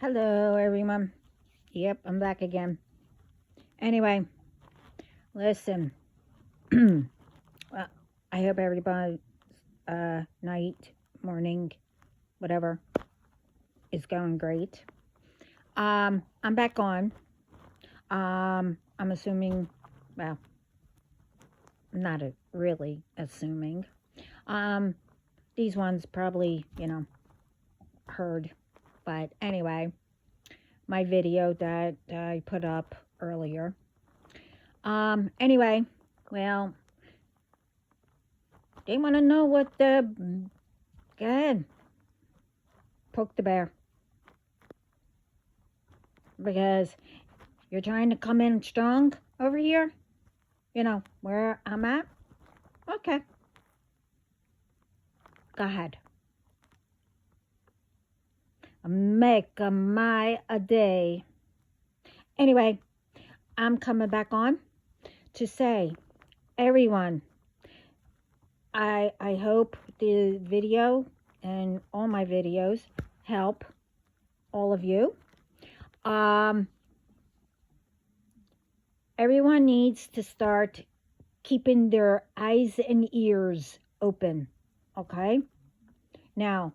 Hello, everyone. Yep, I'm back again. Anyway, listen. Well, I hope everybody's night, morning, whatever, is going great. I'm back on. I'm assuming, well, not really assuming. Um, these ones probably, heard. But anyway, my video that I put up earlier. Anyway, well, they want to know what the. Go ahead, poke the bear. Because you're trying to come in strong over here, where I'm at. Okay, go ahead. Make my a day. Anyway, I'm coming back on to say, everyone, I hope the video and all my videos help all of you. Everyone needs to start keeping their eyes and ears open, okay? Now,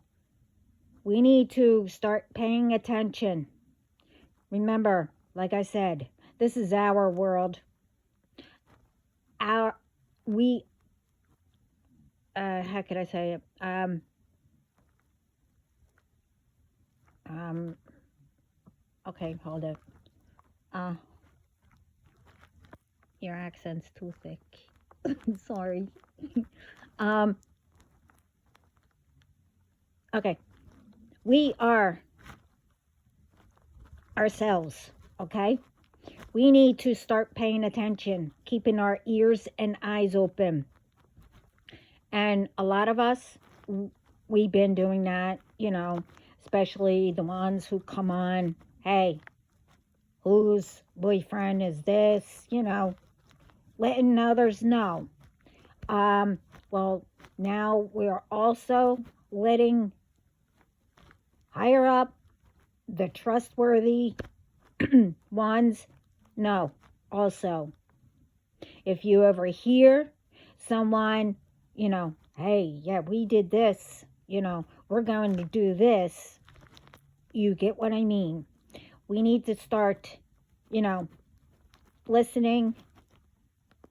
we need to start paying attention. Remember, like I said, this is our world. How could I say it? Okay, hold it. Your accent's too thick. Sorry. Okay. We are ourselves, okay? We need to start paying attention, keeping our ears and eyes open. And a lot of us, we've been doing that, especially the ones who come on, hey, whose boyfriend is this, letting others know. Well, now we're also letting higher up, the trustworthy ones know also. If you ever hear someone, hey, yeah, we did this, we're going to do this, you get what I mean. We need to start, listening,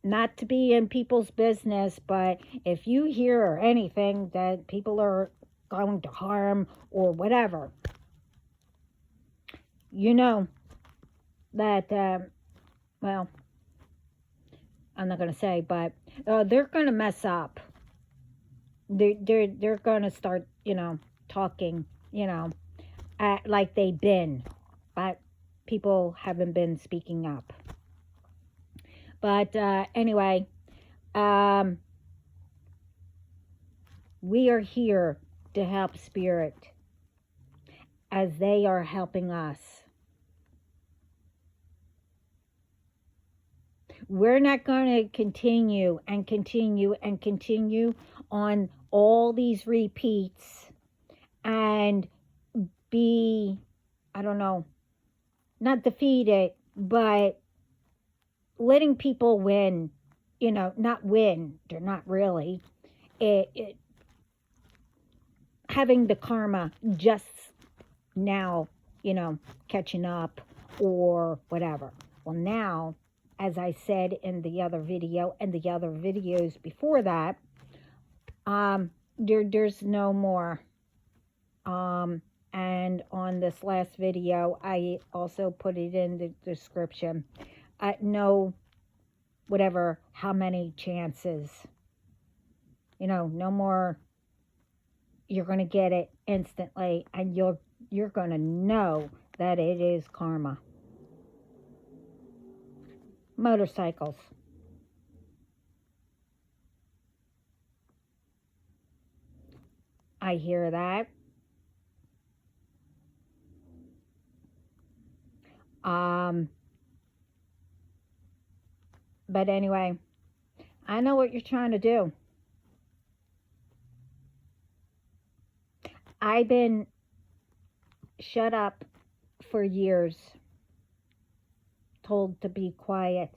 not to be in people's business, but if you hear anything that people are going to harm or whatever, you know that, well, I'm not going to say, but they're going to mess up. They're going to start, talking, like they've been, but people haven't been speaking up. But anyway, we are here to help spirit as they are helping us. We're not going to continue and continue and continue on all these repeats and be, I don't know, not defeated, but letting people win, not win, they're not really. Having the karma just now, catching up or whatever. Well, now, as I said in the other video and the other videos before that, there's no more. And on this last video, I also put it in the description. No, whatever, how many chances. No more. You're going to get it instantly, and you're going to know that it is karma. Motorcycles. I hear that. But anyway, I know what you're trying to do. I've been shut up for years, told to be quiet.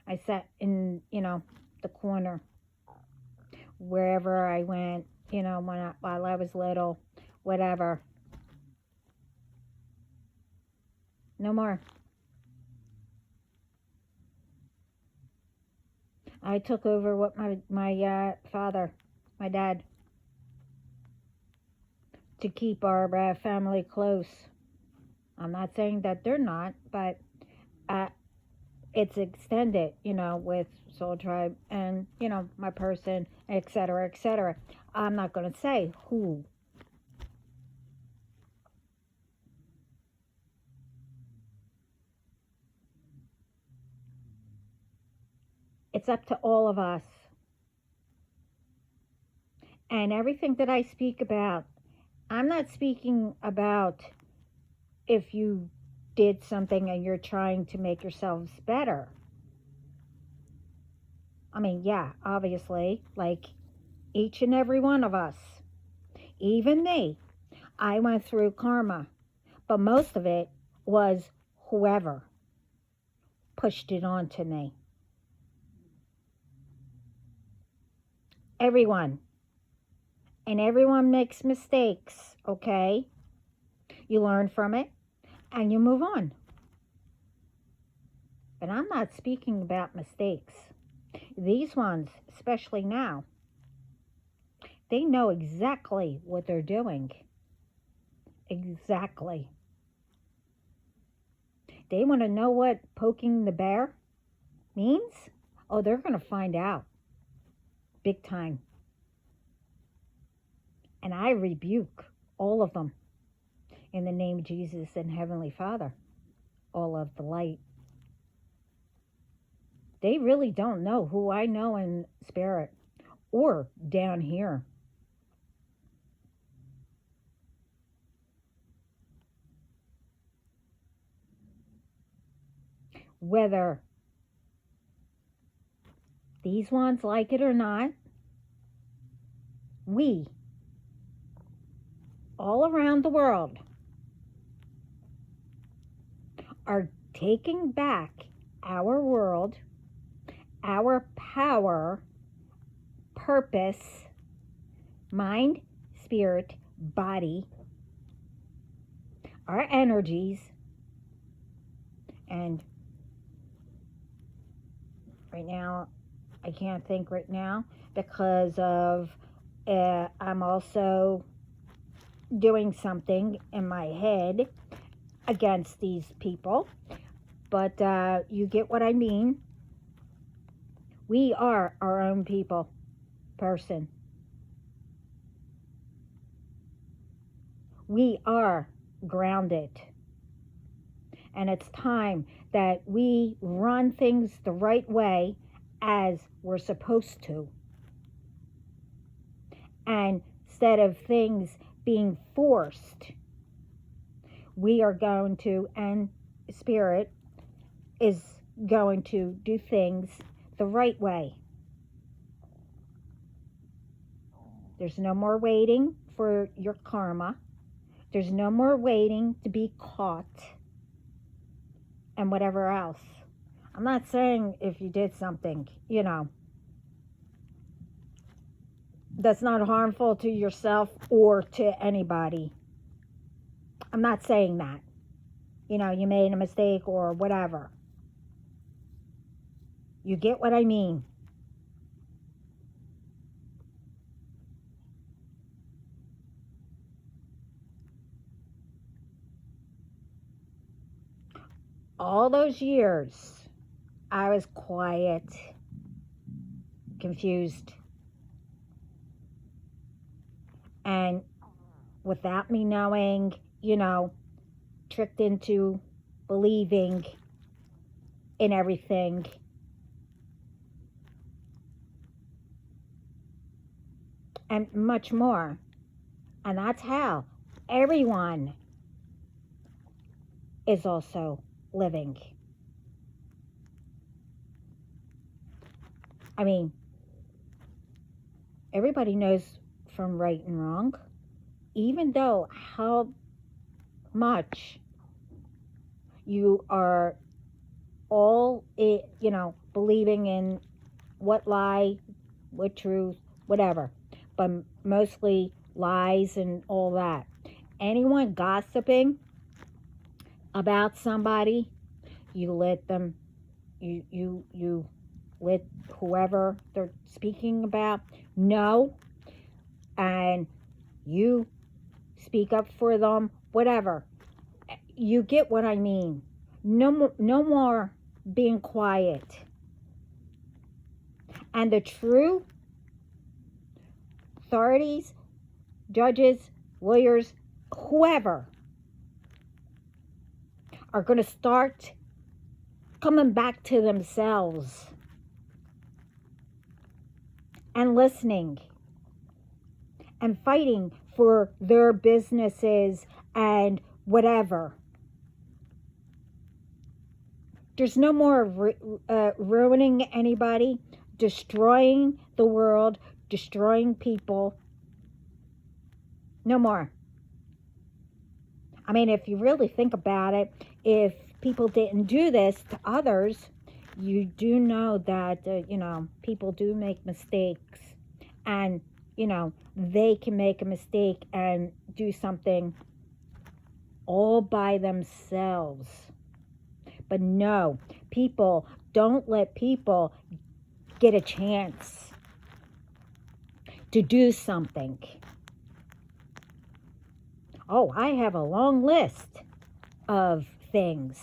I sat in, the corner wherever I went, while I was little, whatever. No more. I took over what my father, my dad, to keep our family close. I'm not saying that they're not, but uh, it's extended, with Soul Tribe and, my person, etc., etc. I'm not going to say who. It's up to all of us. And everything that I speak about, I'm not speaking about if you did something and you're trying to make yourselves better. I mean, yeah, obviously, like each and every one of us, even me, I went through karma, but most of it was whoever pushed it onto me. Everyone. And everyone makes mistakes, okay? You learn from it and you move on. But I'm not speaking about mistakes. These ones, especially now, they know exactly what they're doing. Exactly. They want to know what poking the bear means? Oh, they're going to find out. Big time. And I rebuke all of them in the name of Jesus and Heavenly Father. All of the light. They really don't know who I know in spirit or down here. Whether these ones like it or not, we, all around the world, are taking back our world, our power, purpose, mind, spirit, body, our energies, and right now, I can't think right now because of I'm also doing something in my head against these people, but you get what I mean. We are our own person. We are grounded. And it's time that we run things the right way as we're supposed to. And instead of things being forced, we are going to, and Spirit is going to do things the right way. There's no more waiting for your karma. There's no more waiting to be caught and whatever else. I'm not saying if you did something, that's not harmful to yourself or to anybody. I'm not saying that. You made a mistake or whatever. You get what I mean. All those years, I was quiet, confused, and without me knowing, tricked into believing in everything. And much more. And that's how everyone is also living. I mean, everybody knows from right and wrong, even though how much You are all, believing in what lie, what truth, whatever, but mostly lies and all that. Anyone gossiping about somebody, you let them, you let whoever they're speaking about know, and you speak up for them, whatever. You get what I mean. No more being quiet. And the true authorities, judges, lawyers, whoever, are going to start coming back to themselves and listening and fighting for their businesses and whatever. There's no more ruining anybody, destroying the world, destroying people. No more. I mean, if you really think about it, if people didn't do this to others, you do know that, people do make mistakes. And, they can make a mistake and do something all by themselves. But no, people, don't let people get a chance to do something. Oh, I have a long list of things.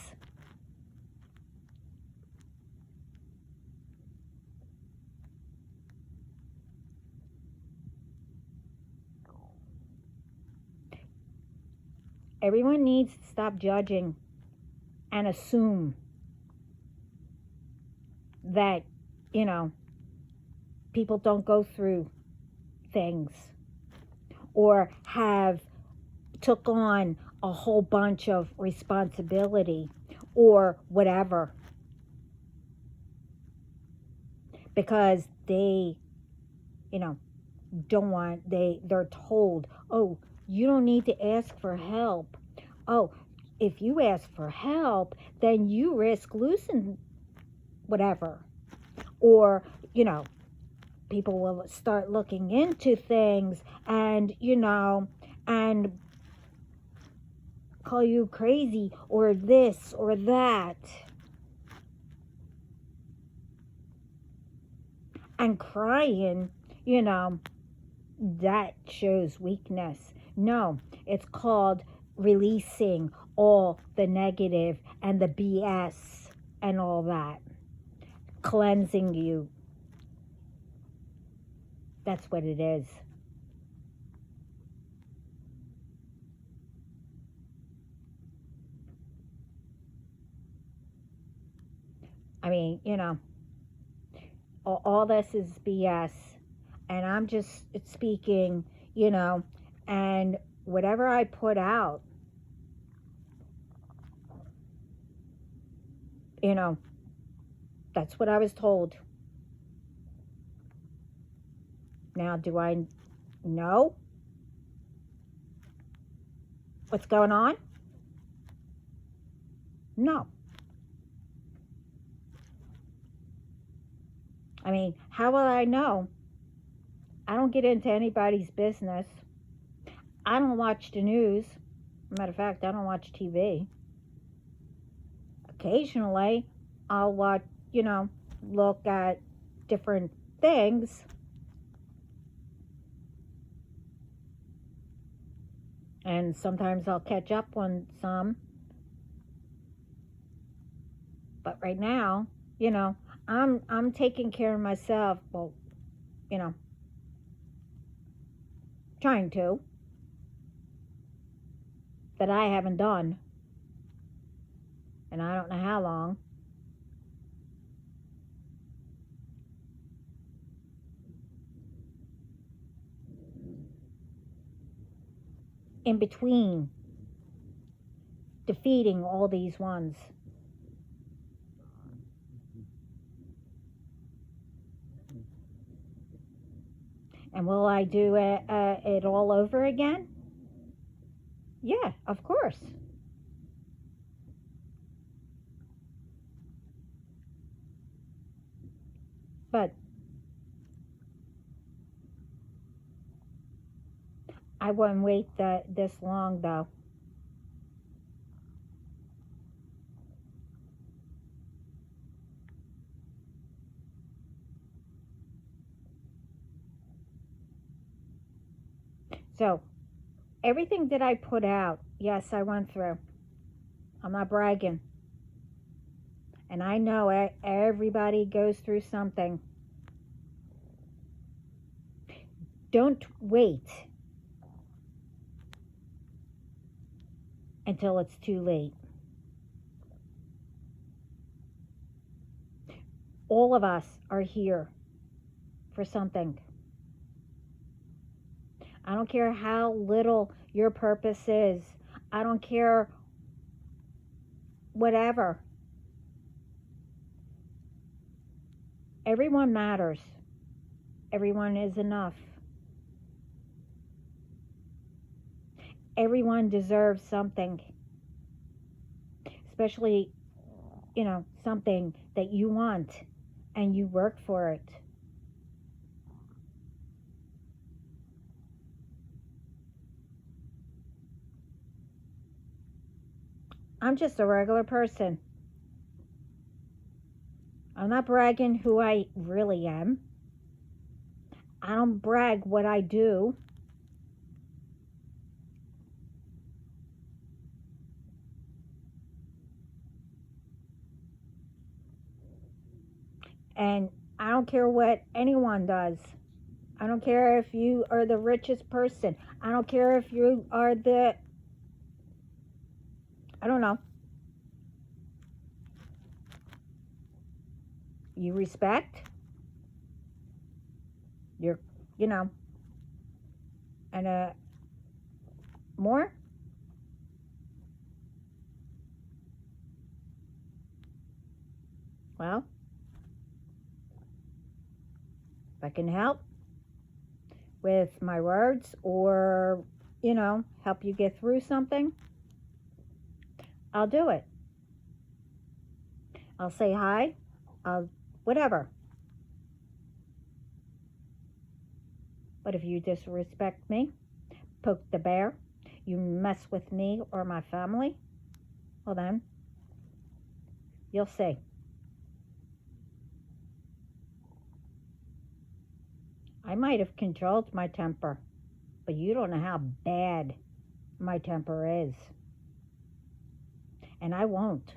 Everyone needs to stop judging and assume that, people don't go through things or have took on a whole bunch of responsibility or whatever, because they, don't want, they're told, oh, you don't need to ask for help. Oh, if you ask for help, then you risk losing whatever. Or, people will start looking into things and, and call you crazy or this or that. And crying, that shows weakness. No, it's called releasing all the negative and the BS and all that. Cleansing you. That's what it is. I mean, all this is BS. And I'm just speaking, and whatever I put out, that's what I was told. Now, do I know what's going on? No. I mean, how will I know? I don't get into anybody's business. I don't watch the news. Matter of fact, I don't watch TV. Occasionally, I'll watch, look at different things. And sometimes I'll catch up on some. But right now, I'm taking care of myself. Well, trying to. That I haven't done. And I don't know how long. In between defeating all these ones. And will I do it all over again? Yeah, of course. But I wouldn't wait this long, though. So, everything that I put out, yes, I went through. I'm not bragging. And I know everybody goes through something. Don't wait until it's too late. All of us are here for something. I don't care how little your purpose is. I don't care whatever. Everyone matters. Everyone is enough. Everyone deserves something. Especially, something that you want and you work for it. I'm just a regular person. I'm not bragging who I really am. I don't brag what I do. And I don't care what anyone does. I don't care if you are the richest person. I don't care if you are I don't know. You respect. You're, you know, and more. Well, if I can help with my words or, help you get through something, I'll do it. I'll say hi. Whatever. But if you disrespect me, poke the bear, you mess with me or my family, well then, you'll see. I might have controlled my temper, but you don't know how bad my temper is. And I won't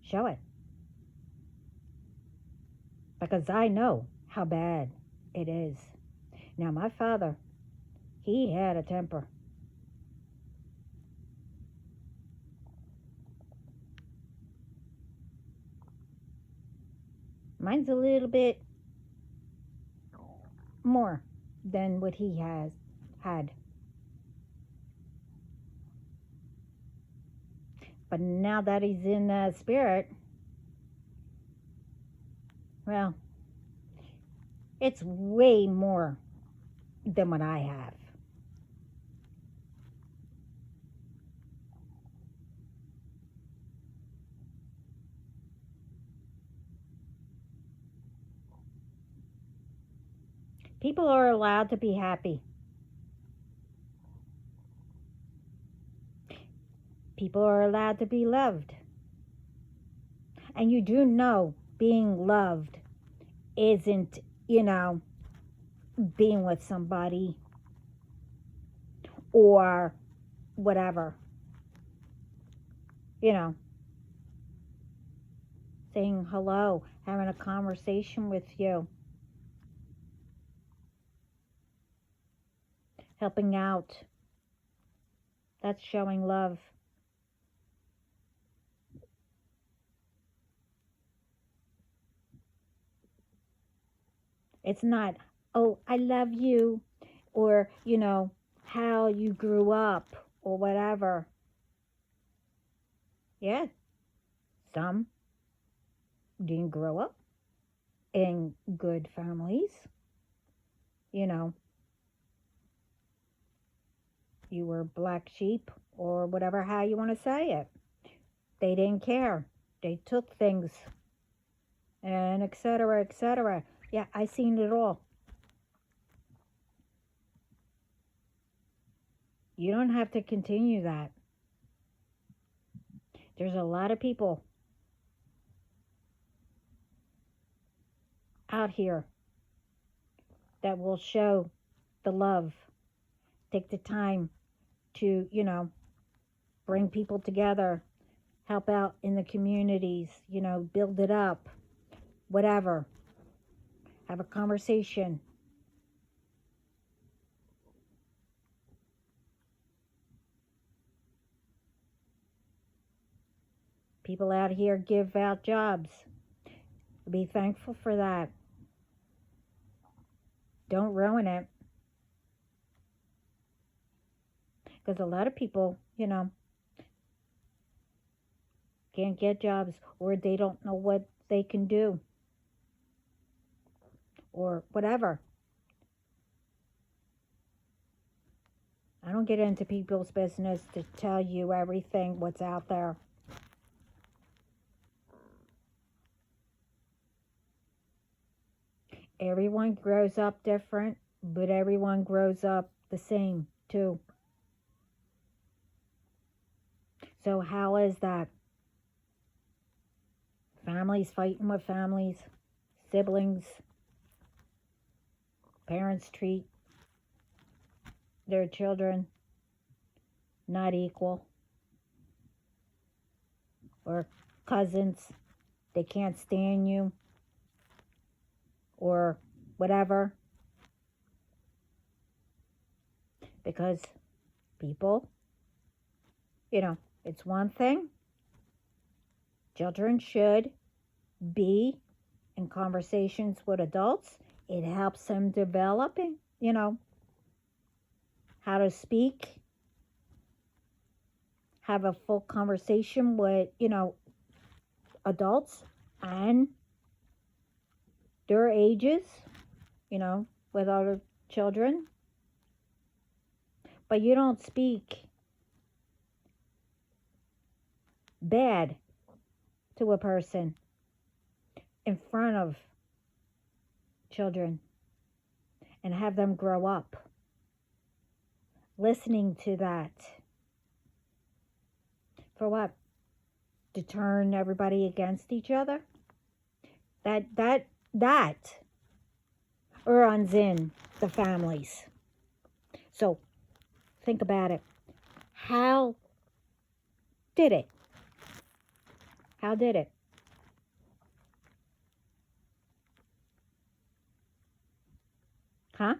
show it. Because I know how bad it is. Now, my father, he had a temper. Mine's a little bit more than what he has had. But now that he's in spirit, well, it's way more than what I have. People are allowed to be happy. People are allowed to be loved. And you do know being loved isn't, being with somebody or whatever. Saying hello, having a conversation with you, helping out. That's showing love. It's not, oh, I love you, or, how you grew up, or whatever. Yeah, some didn't grow up in good families. You were black sheep, or whatever, how you want to say it. They didn't care. They took things and etc., etc. Yeah, I seen it all. You don't have to continue that. There's a lot of people out here that will show the love, take the time to, bring people together, help out in the communities, build it up, whatever. Have a conversation. People out here give out jobs. Be thankful for that. Don't ruin it. Because a lot of people, can't get jobs, or they don't know what they can do, or whatever. I don't get into people's business to tell you everything what's out there. Everyone grows up different, but everyone grows up the same too. So how is that? Families fighting with families, siblings, parents treat their children not equal, or cousins, they can't stand you, or whatever, because people, it's one thing. Children should be in conversations with adults. It helps them developing, how to speak, have a full conversation with, adults and their ages, with other children. But you don't speak bad to a person in front of children and have them grow up listening to that. For what? To turn everybody against each other? That runs in the families. So think about it. How did it? How did it? Huh?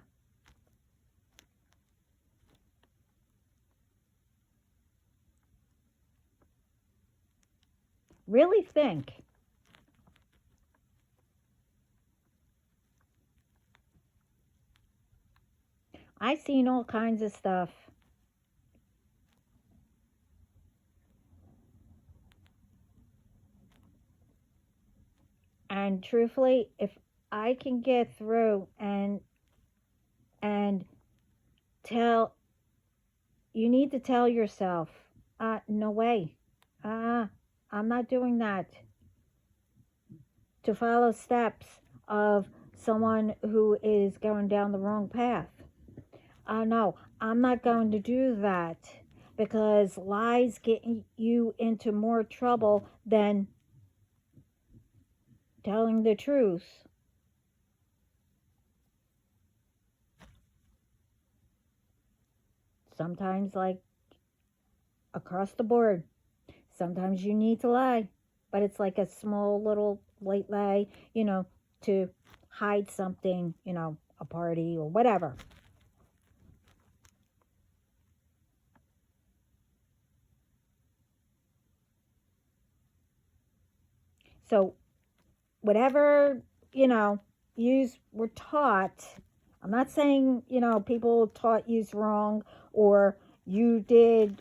Really think. I've seen all kinds of stuff. And truthfully, if I can get through and tell, you need to tell yourself, no way. I'm not doing that. To follow steps of someone who is going down the wrong path. No, I'm not going to do that, because lies get you into more trouble than telling the truth. Sometimes, like across the board, sometimes you need to lie, but it's like a small little white lie, to hide something, a party or whatever. So whatever, yous were taught, I'm not saying, people taught yous wrong, or you did,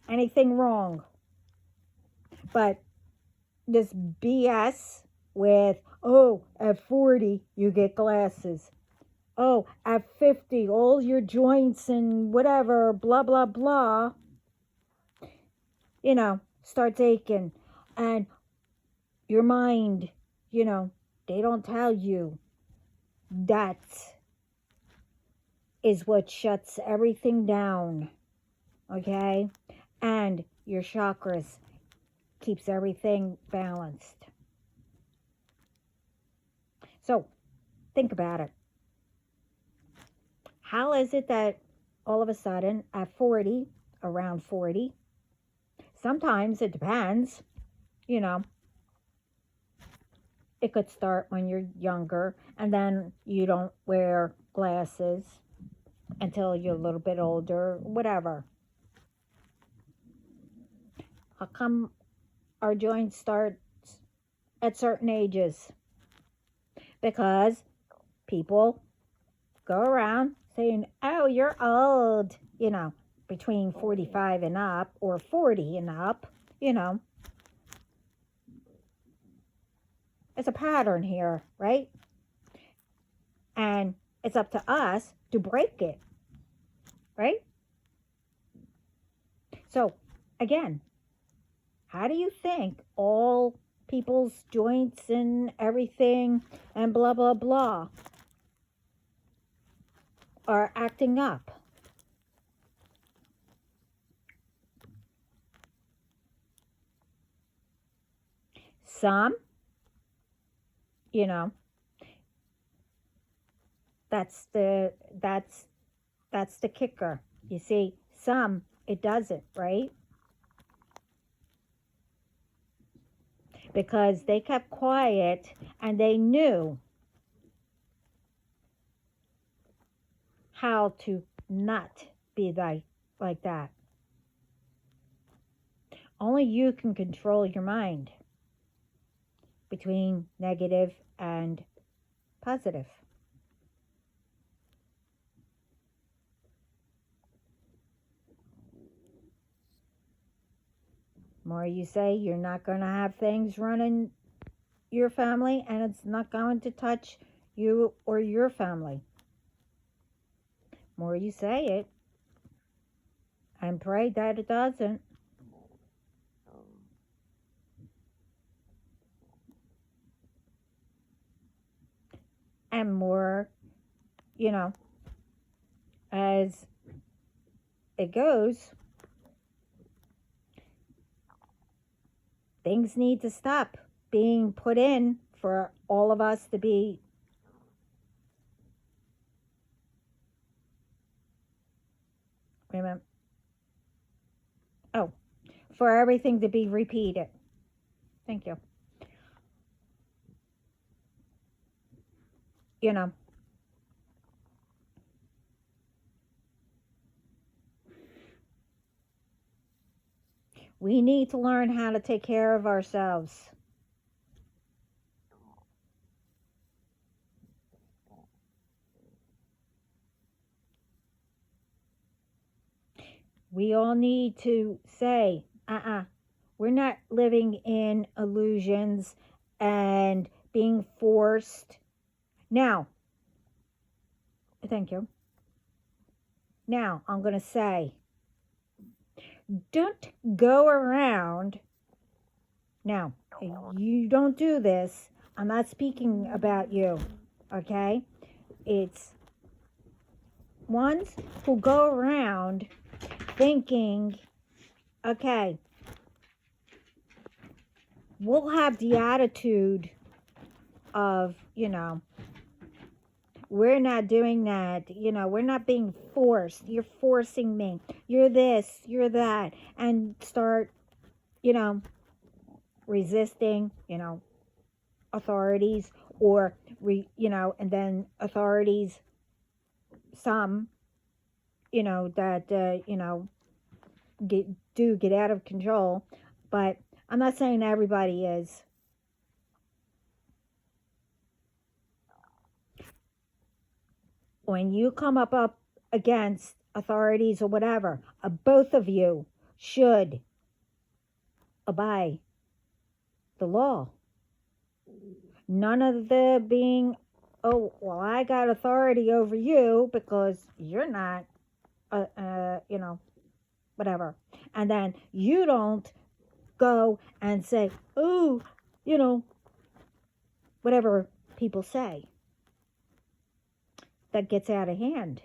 anything wrong. But this BS with, oh, at 40, you get glasses. Oh, at 50, all your joints and whatever, blah, blah, blah, starts aching. And Your mind, they don't tell you that is what shuts everything down, okay? And your chakras keeps everything balanced. So, think about it. How is it that all of a sudden at 40, around 40, sometimes it depends, you know, it could start when you're younger and then you don't wear glasses until you're a little bit older, whatever. How come our joints start at certain ages? Because people go around saying, oh, you're old, between 45 and up or 40 and up, It's a pattern here, right? And it's up to us to break it, right? So, again, how do you think all people's joints and everything and blah, blah, blah are acting up? Some, you know, that's the kicker. You see, some it doesn't, right? Because they kept quiet and they knew how to not be like that. Only you can control your mind between negative and positive. More you say you're not going to have things running your family and it's not going to touch you or your family. More you say it and pray that it doesn't. And more, as it goes, things need to stop being put in for all of us to be for everything to be repeated. Thank you. We need to learn how to take care of ourselves. We all need to say, we're not living in illusions and being forced. Now, thank you. Now, I'm going to say, don't go around. Now, you don't do this. I'm not speaking about you, okay? It's ones who go around thinking, okay, we'll have the attitude of, we're not doing that, we're not being forced. You're forcing me. You're this, you're that. And start, resisting, authorities or, and then authorities, some, that, get out of control. But I'm not saying everybody is. When you come up against authorities or whatever, both of you should obey the law. None of the being, oh, well, I got authority over you because you're not, whatever. And then you don't go and say, oh, you know, whatever people say that gets out of hand.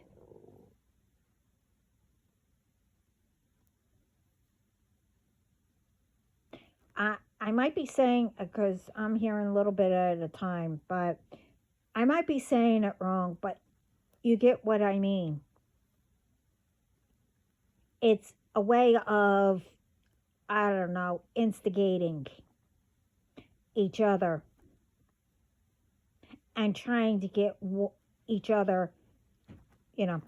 I might be saying, because I'm hearing a little bit at a time, but I might be saying it wrong, but you get what I mean. It's a way of, I don't know, instigating each other and trying to get each other, you know,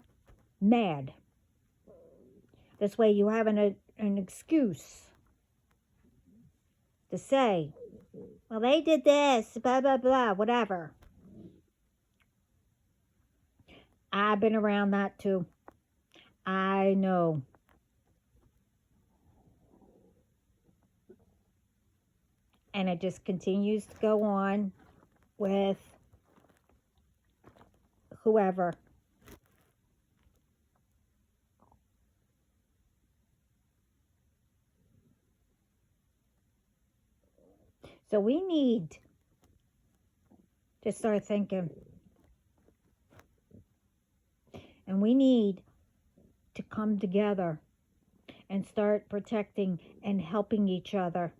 mad. This way you have an excuse to say, well, they did this, blah, blah, blah, whatever. I've been around that too. I know. And it just continues to go on with whoever. So we need to start thinking. And we need to come together and start protecting and helping each other.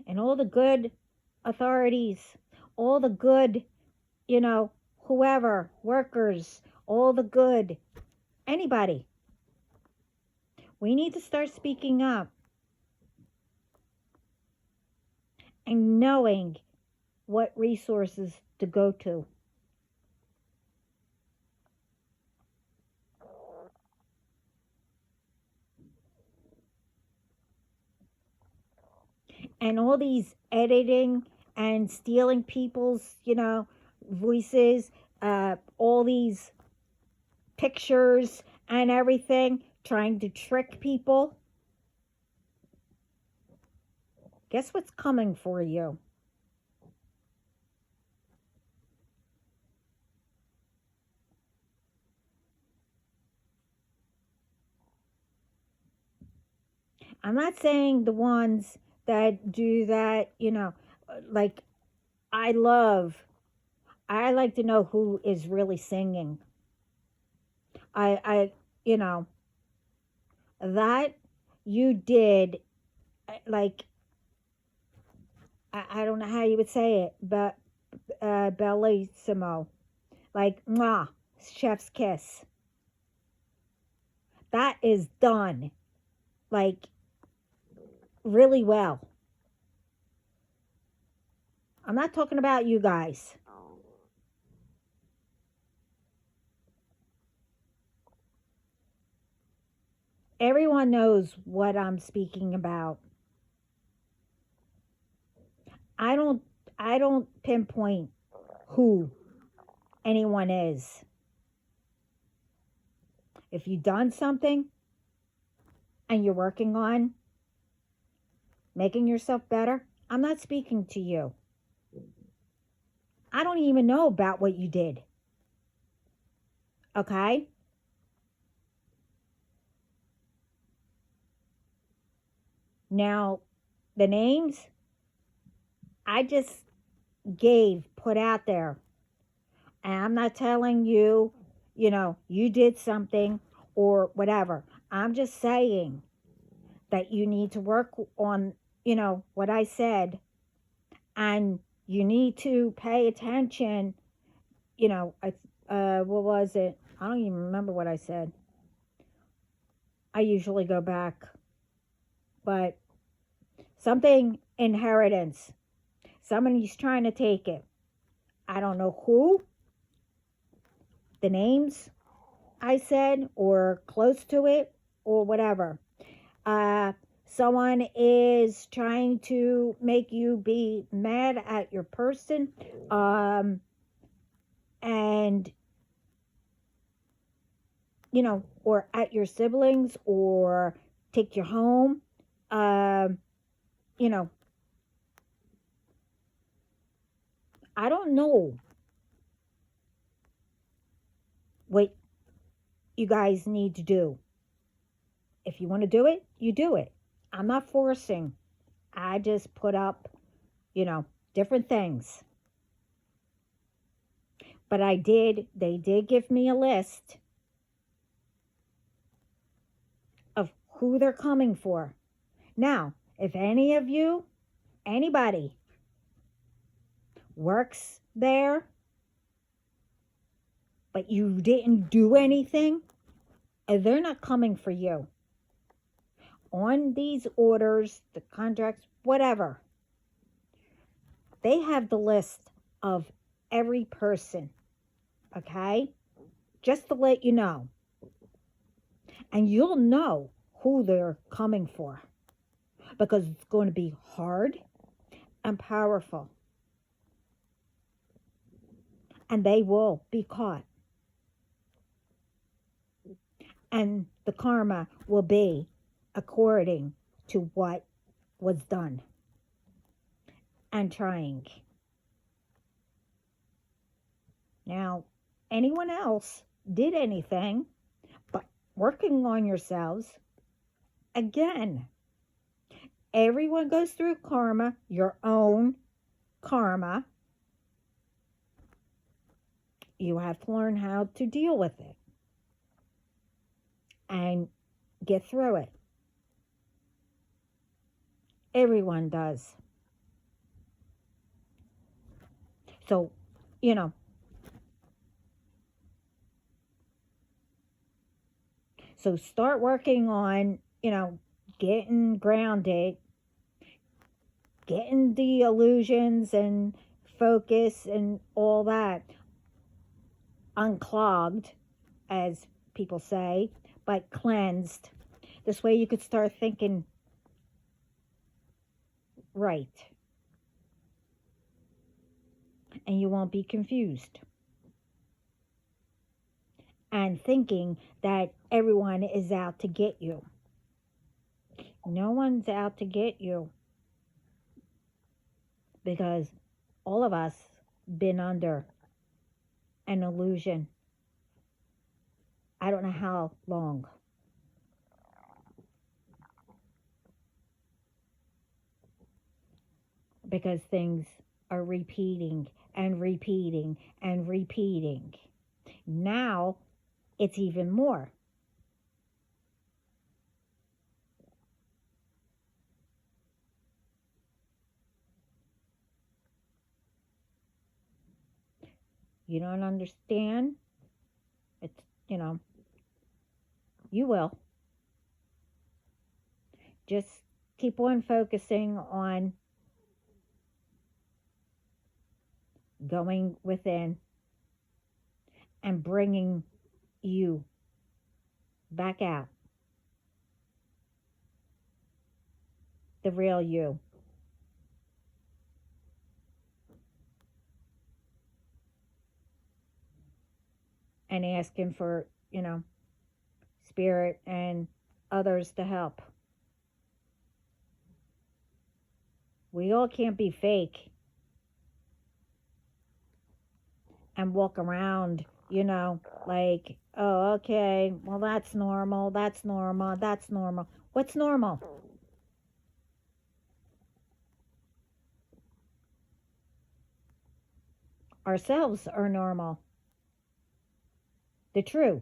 And all the good authorities, all the good, whoever, workers, all the good, anybody. We need to start speaking up and knowing what resources to go to. And all these editing and stealing people's, voices, all these pictures and everything, trying to trick people. Guess what's coming for you? I'm not saying the ones that do that, like I like to know who is really singing. I you know, that you did, like, I don't know how you would say it, but bellissimo. Like, mwah, chef's kiss. That is done, like, really well. I'm not talking about you guys. Everyone knows what I'm speaking about. I don't I don't pinpoint who anyone is. If you've done something and you're working on making yourself better, I'm not speaking to you. I don't even know about what you did. Okay? Now, the names I just put out there. And I'm not telling you, you did something or whatever. I'm just saying that you need to work on, what I said, and you need to pay attention. What was it? I don't even remember what I said. I usually go back, but something inheritance. Somebody's trying to take it. I don't know who, the names I said, or close to it, or whatever. Someone is trying to make you be mad at your person, and or at your siblings, or take you home. You know, I don't know what you guys need to do. If you want to do it, you do it. I'm not forcing. I just put up, you know, different things. But they did give me a list of who they're coming for. Now, if any of you, anybody, works there, but you didn't do anything, they're not coming for you. On these orders, the contracts, whatever, they have the list of every person, okay? Just to let you know. And you'll know who they're coming for because it's going to be hard and powerful. And they will be caught. And the karma will be according to what was done and trying. Now, anyone else did anything but working on yourselves, again, everyone goes through karma, your own karma. You have to learn how to deal with it and get through it. Everyone does. So, you know, so start working on, you know, getting grounded, getting the illusions and focus and all that unclogged, as people say, but cleansed. This way you could start thinking right. And you won't be confused. And thinking that everyone is out to get you. No one's out to get you. Because all of us been under an illusion. I don't know how long. Because things are repeating and repeating and repeating. Now it's even more. You don't understand? It's, you know, you will. Just keep on focusing on going within and bringing you back out. The real you. And asking for, you know, spirit and others to help. We all can't be fake and walk around, you know, like, oh, okay, well, that's normal, that's normal, that's normal. What's normal? Ourselves are normal. The true.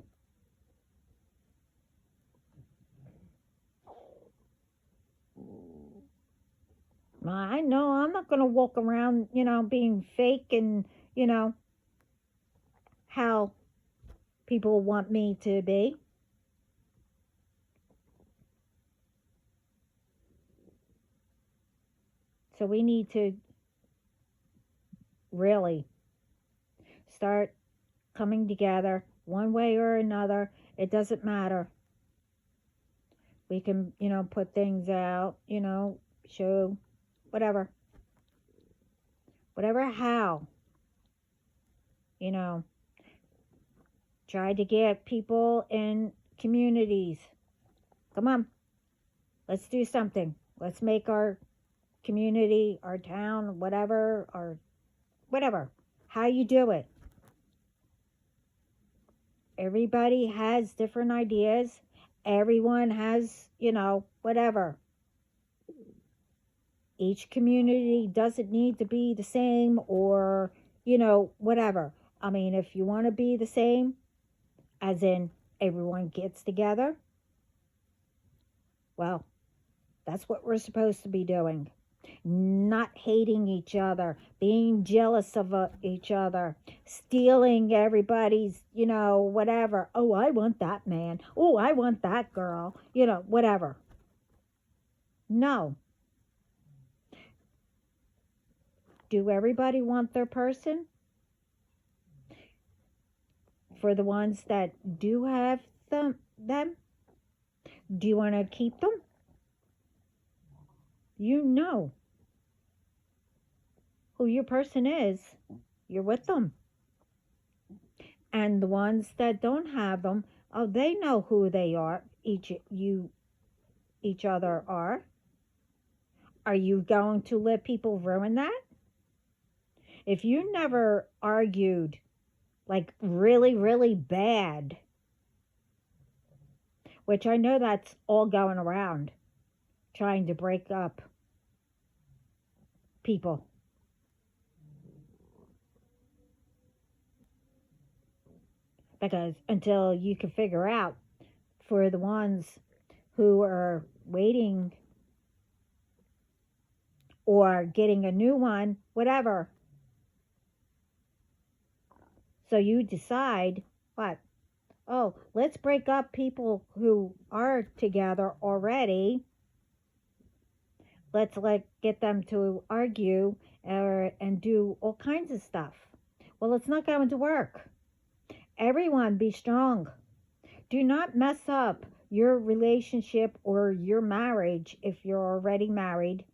I know I'm not going to walk around, you know, being fake and, you know, how people want me to be. So we need to really start coming together one way or another. It doesn't matter. We can, you know, put things out, you know, show whatever. Whatever how. You know, try to get people in communities. Come on. Let's do something. Let's make our community, our town, whatever, or whatever. How you do it. Everybody has different ideas. Everyone has, whatever. Each community doesn't need to be the same or, whatever. I mean, if you want to be the same, as in everyone gets together, well, that's what we're supposed to be doing. Not hating each other, being jealous of each other, stealing everybody's, whatever. Oh, I want that man. Oh, I want that girl, whatever. No. Do everybody want their person? For the ones that do have them, do you want to keep them? You know who your person is. You're with them. And the ones that don't have them, oh, they know who they are. Each other are. Are you going to let people ruin that? If you never argued like really, really bad, which I know that's all going around, trying to break up people. Because until you can figure out, for the ones who are waiting or getting a new one, whatever. So you decide what? Oh, let's break up people who are together already. Let's get them to argue and do all kinds of stuff. Well, it's not going to work. Everyone be strong. Do not mess up your relationship or your marriage if you're already married,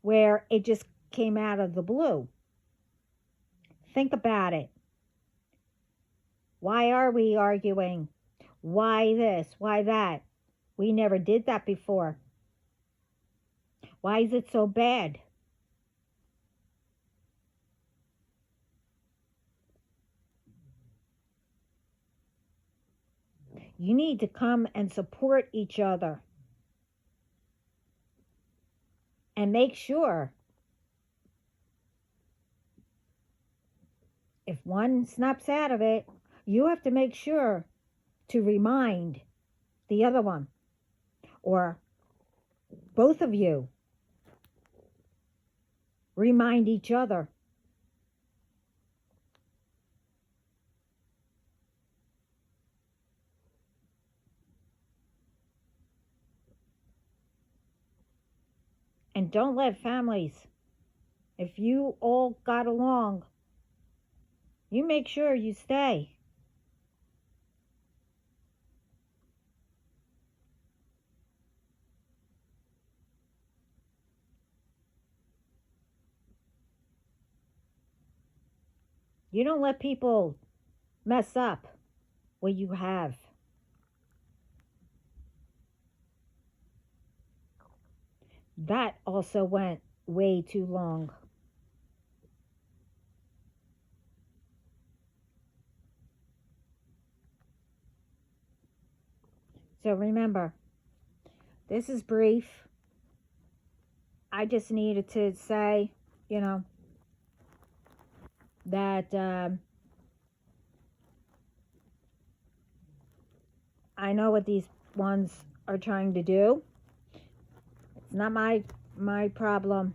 where it just came out of the blue. Think about it. Why are we arguing? Why this? Why that? We never did that before. Why is it so bad? You need to come and support each other. And make sure if one snaps out of it, you have to make sure to remind the other one, or both of you remind each other. And don't let families, if you all got along, you make sure you stay. You don't let people mess up what you have. That also went way too long. So remember, this is brief. I just needed to say, that I know what these ones are trying to do. It's not my problem,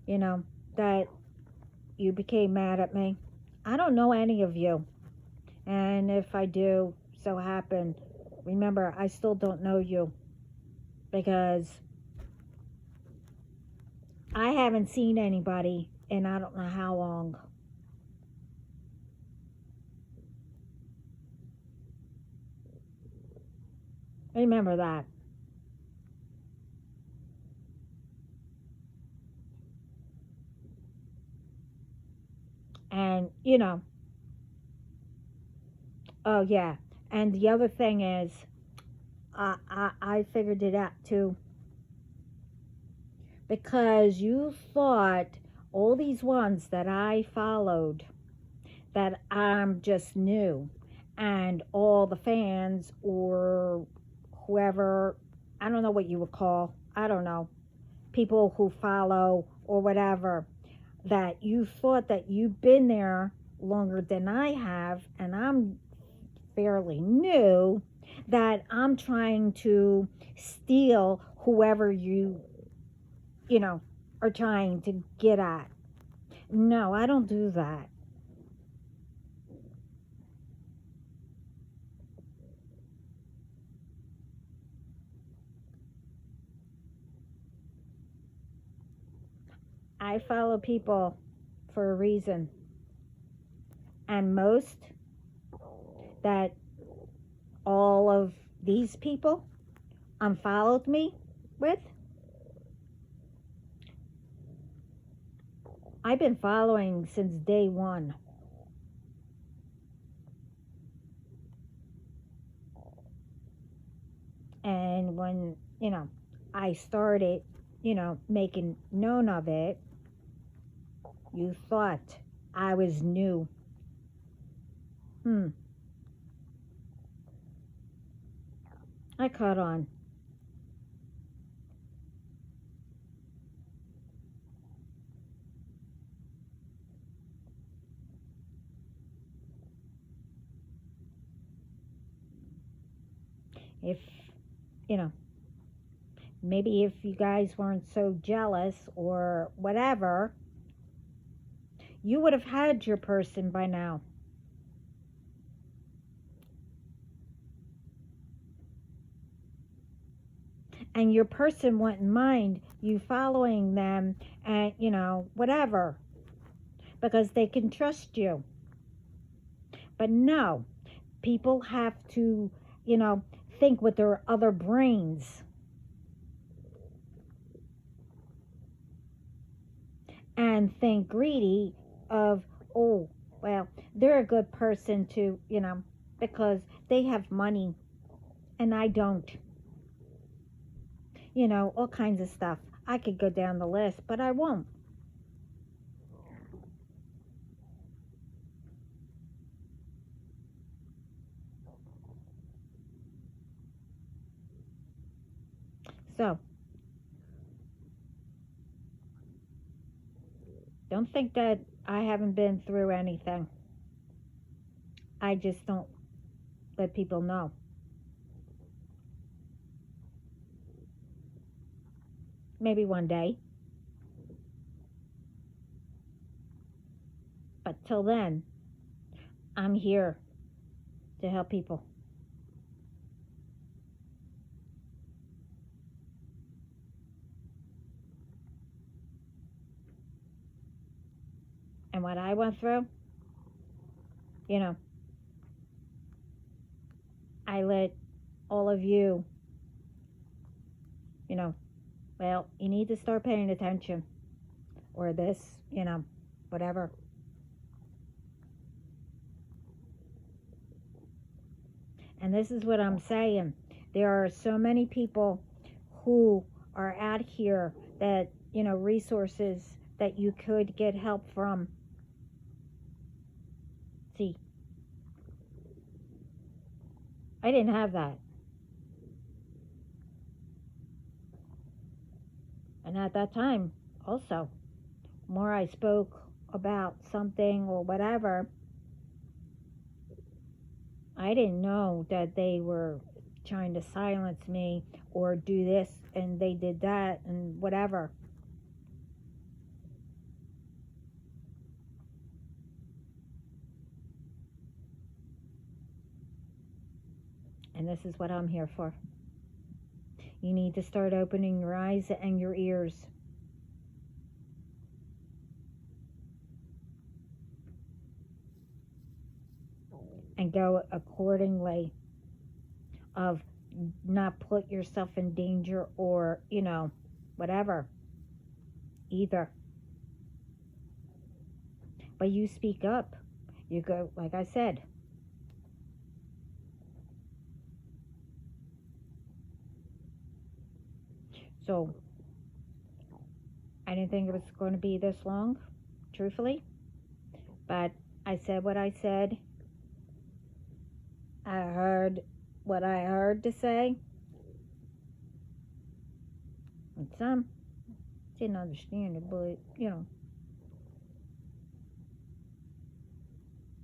that you became mad at me. I don't know any of you. And if I do so happen, remember, I still don't know you, because I haven't seen anybody in I don't know how long. Remember that. And, oh yeah. And the other thing is, I figured it out too. Because you thought all these ones that I followed that I'm just new, and all the fans or whoever, I don't know what you would call, I don't know, people who follow or whatever, that you thought that you've been there longer than I have, and I'm fairly new, that I'm trying to steal whoever you know, are trying to get at. No, I don't do that. I follow people for a reason. And most that all of these people unfollowed me with, I've been following since day one. And when, I started, making known of it, you thought I was new. Hmm. I caught on. If, you know, maybe if you guys weren't so jealous or whatever, you would have had your person by now. And your person wouldn't mind you following them and, whatever, because they can trust you. But no, people have to, you know, think with their other brains and think greedy of, oh, well, they're a good person to, because they have money and I don't. All kinds of stuff. I could go down the list, but I won't. So, don't think that I haven't been through anything. I just don't let people know. Maybe one day. But till then, I'm here to help people. And what I went through, you know, I let all of you, you know, well, you need to start paying attention. Or this, whatever. And this is what I'm saying. There are so many people who are out here that, resources that you could get help from. See, I didn't have that. And at that time, also, more I spoke about something or whatever, I didn't know that they were trying to silence me or do this and they did that and whatever. And this is what I'm here for. You need to start opening your eyes and your ears. And go accordingly, of not put yourself in danger or, whatever either. But you speak up. You go, like I said. So I didn't think it was going to be this long, truthfully. But I said what I said. I heard what I heard to say. And some didn't understand it, but,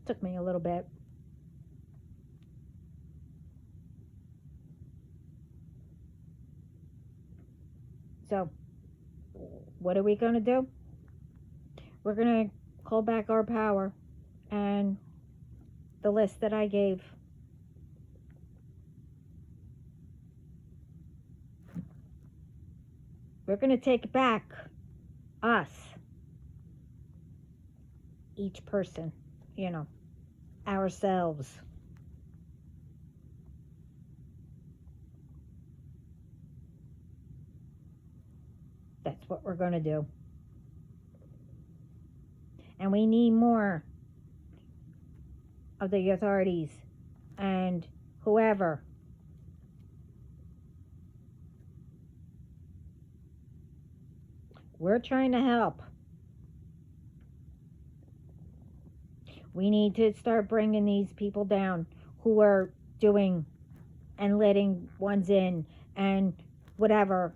took me a little bit. So, what are we going to do? We're going to call back our power and the list that I gave. We're going to take back us, each person, ourselves. That's what we're going to do. And we need more of the authorities and whoever. We're trying to help. We need to start bringing these people down who are doing and letting ones in and whatever.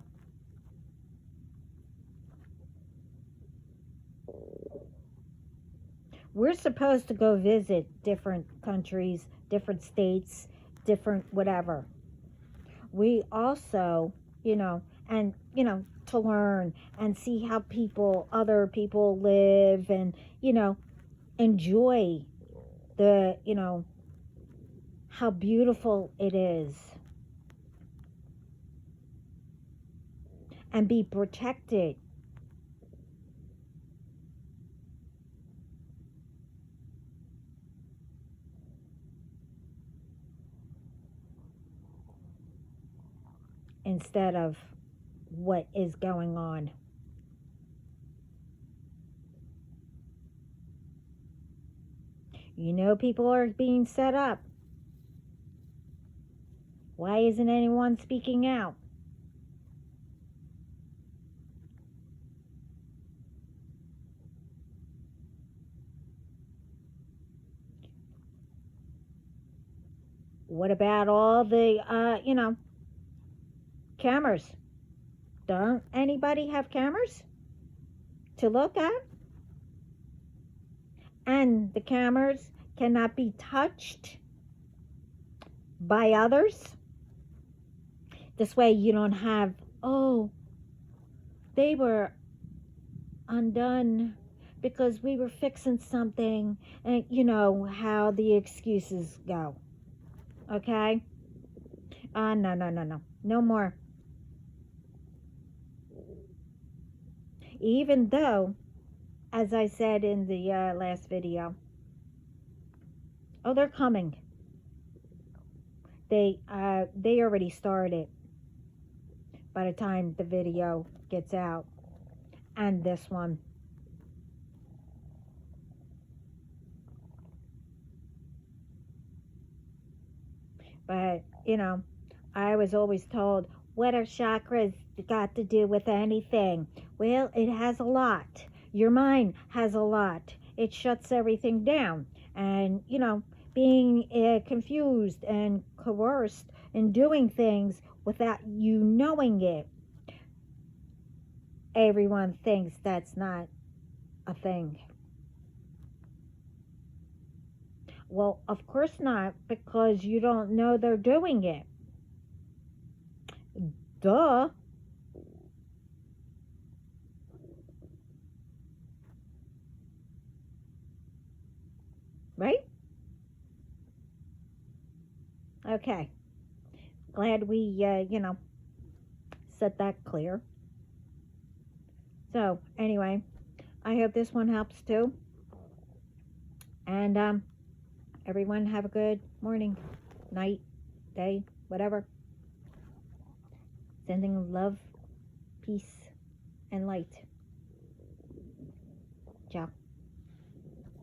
We're supposed to go visit different countries, different states, different whatever. We also, and, to learn and see how other people live and, enjoy the, how beautiful it is. And be protected. Instead of what is going on. People are being set up. Why isn't anyone speaking out? What about all the, cameras? Don't anybody have cameras to look at? And the cameras cannot be touched by others. This way you don't have, they were undone because we were fixing something, and how the excuses go. Okay? No. No more. Even though, as I said in the last video, they're coming. They already started by the time the video gets out. And this one. But, I was always told, what are chakras got to do with anything? Well, it has a lot. Your mind has a lot. It shuts everything down. And, being confused and coerced and doing things without you knowing it. Everyone thinks that's not a thing. Well, of course not, because you don't know they're doing it. Duh. Right? Okay. Glad we, set that clear. So, anyway, I hope this one helps too. And, everyone have a good morning, night, day, whatever. Sending love, peace, and light. Ciao.